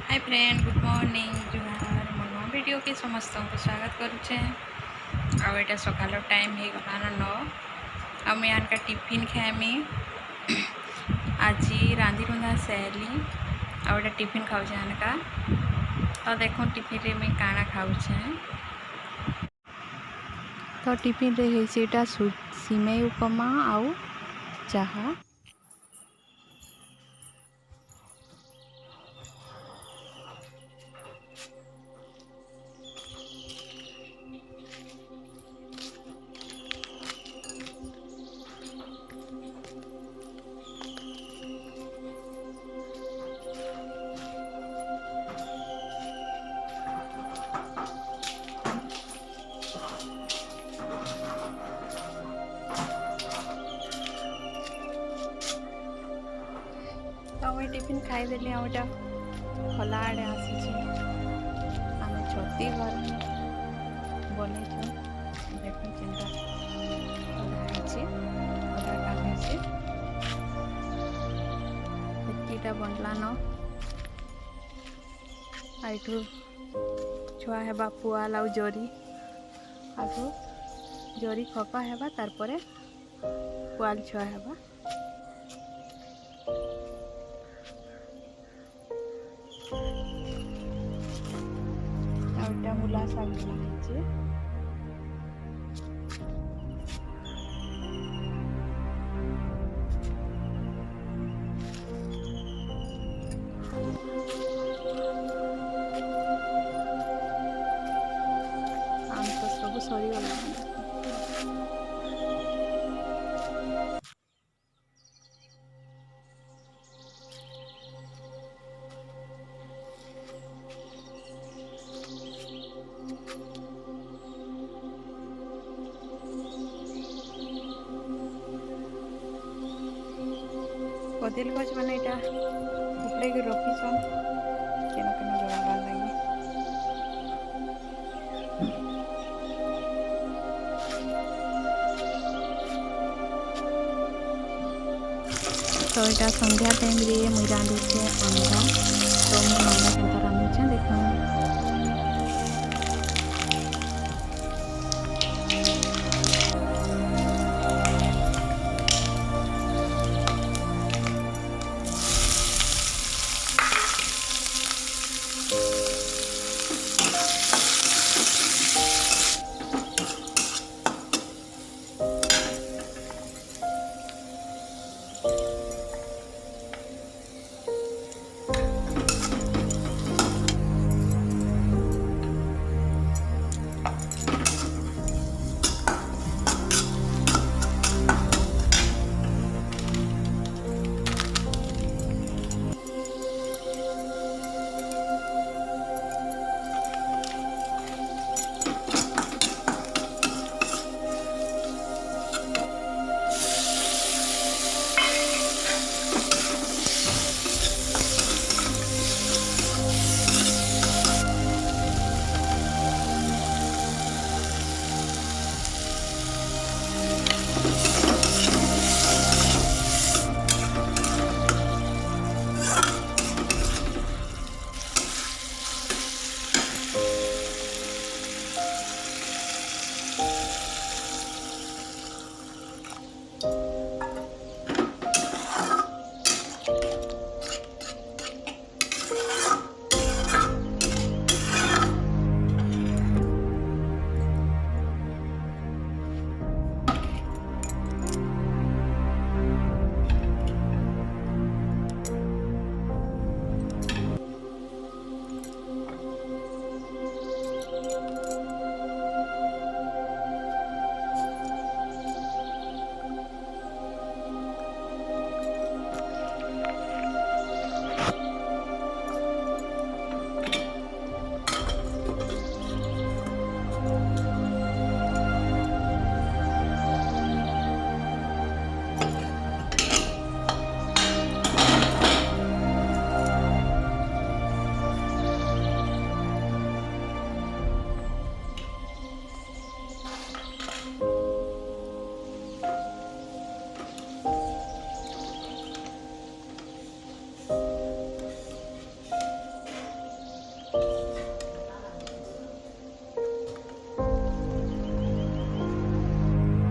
Hi friend, good morning जुहार मो नुआ video के समस्त को स्वागत करुचे। आटा सकाल टाइम हो गलान 9 आमका टिफिन खाएमी। आज रांधि रुंधा सैली आटा टिफिन खाऊे आनका। तो देखो टिफिन रे मैं काना खाऊे। तो टिफिन रे है सिमेई उपमा आउ चाहा। तो मुझे टिफिन खाईदेली आटा खोला आड़े आसी आम छती घर बन देख चिंता एतिटा बनलान आइठू छुआ हेबा पुआल आउ जरी आगु जरी खपा हेबा तार परे पुआल छुआ हेबा। आउटा मुला शाग बना आम तो सब सरीगला। कदिल गज मैंने यहाँ उपड़े रखीछन केन केन जगाबार लगे। तो यहाँ संध्या टाइम रे मुई रांधुचे अंडा